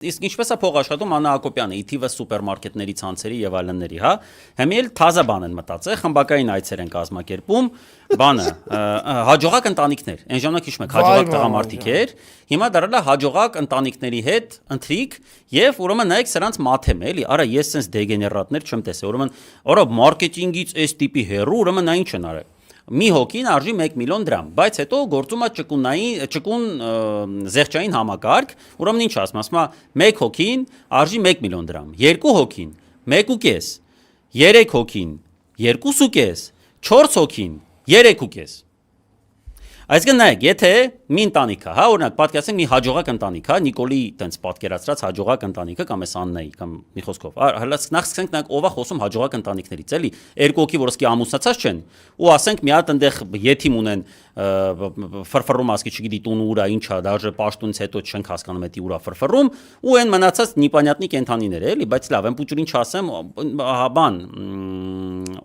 Իսկ ինչպես է փող աշխատում Աննա Հակոբյանը, իթիվը սուպերմարկետների ցանցերի եւ այլնների, հա։ Հիմա էլ թազա բան են մտածել, խմբակային այցեր են կազմակերպում, բանը, հաջողակ ընտանիքներ։ Այն ժամանակ հիշում եք, հաջողակ տղամարդիկ էր, հիմա դարձել է հաջողակ ընտանիքների հետ ընթրիք եւ ուրեմն նայեք սրանց մաթեմ է, էլի, արա ես sense դեգեներատներ չեմ տեսել, ուրեմն, արա մարքեթինգից այս տիպի հերու, ուրեմն նա ինչ են արել։ Մի հոգին արժի 1 միլիոն դրամ, բայց հետո գործում է ճկուն զեղչային համակարգ, ուրեմն ինչ ասում, 1 հոգին արժի 1 միլիոն դրամ, 2 հոգին 1.5, 3 հոգին 2.5, 4 հոգին 3.5։ Այսինքն նայեք, եթե մի ընտանիք է, հա, օրինակ պատկերացնենք մի հաջողակ ընտանիք, հա, Նիկոլի տենց պատկերացրած հաջողակ ընտանիքը կամ էս Աննայի կամ մի խոսքով, հələ նախ սկսենք նայեք ով է խոսում հաջողակ ընտանիքներից, էլի, երկու հոգի որ սկի ամուսնացած չեն, ու ասենք մի հատ այնտեղ եթիմ ունեն ֆրֆռում ասկի չգիտի տունը ուրա ինչա, դաժե պաշտունից հետո չենք հասկանում էդի ուրա ֆրֆռում, ու այն մնացած նիպանյատնի կենթանիներ է, էլի, բայց լավ, այն փուճուրին չասեմ, բան,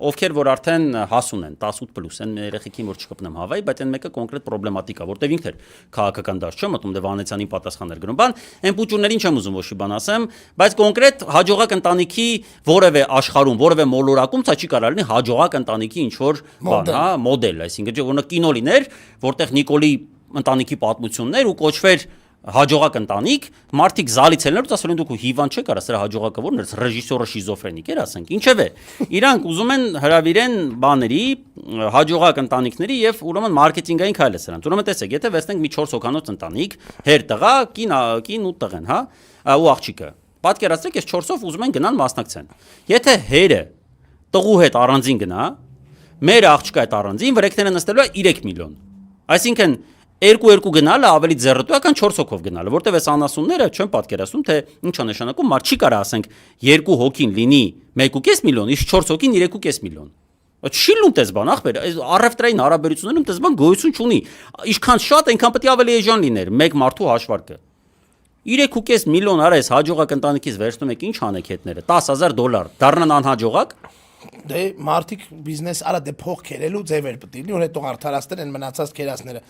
ովքեր որ արդեն հասուն են, 18+, այն երեխեքին որ չկպնեմ հավայի, բայց այն մեկը կոնկրետ պրոբլեմատիկ է, որտեվ ինքն էր քաղաքական դաշտ չէ մտում, դե Վանեցյանին պատասխաներ գրում, բան, այն փուճուրներին չեմ ուզում ոչ մի բան ասեմ, բայց կոնկրետ հաջողակ ընտանիքի որևէ աշխարհում, որևէ մոլորակում ցա չի կարող լինի հաջողակ ընտանիքի ինչ որ բան, հա, մոդել, այսինքն օրինակ կինո լիներ, որտեղ Նիկոլի ընտանիքի պատմություններ ու կոչվեր հաջողակ ընտանիք, մարդիկ զալից ելնելուց ասել են դուք հիվանդ չեք արա, սրա հաջողակը որն է, ռեժիսորը շիզոֆրենիկ էր, ասենք, ինչևէ, իրանք ուզում են հրավիրեն բաների, հաջողակ ընտանիքների եւ ուրեմն մարքեթինգային քայլ է սրանց։ Ուրեմն տեսեք, եթե վերցնենք մի 4 հոգանոց ընտանիք, հեր տղա, կին ու տղեն, հա, ու աղջիկը։ Պատկերացրեք, այս 4-ով ուզում են գնան մասնակցեն։ Եթե հերը տղու հետ առանձին գնա, մեր աղջկա այդ առանձին վրեքները նստելու է 3 միլիոն։ Այսինքն 2 գնալը ավելի ձեռնտու է, քան 4 հոգով գնալը, որտեվ այս անասունները չեն պատկերացնում, թե ինչ է նշանակում, մարդ չի կարող ասենք 2 հոգին լինի 1.5 միլիոն, իսկ 4 հոգին 3.5 միլիոն։ Չի լուն տես բան, ախպեր, այս առևտրային հարաբերություններում տես բան գոյություն չունի։ Ինչքան շատ, այնքան պետք է ավելի էժան լիներ մեկ մարդու հաշվարկը։ 3.5 միլիոն արա այս հաջողակ ընտանիքից վերցնում եք ինչ անեք հետները, $10,000 դառնան անհաջողակ։ Դե մարդիկ բիզնես արա դե փող քերելու ձևեր պետք լինի, որ հետո արդարացնել են մնացած քերասները։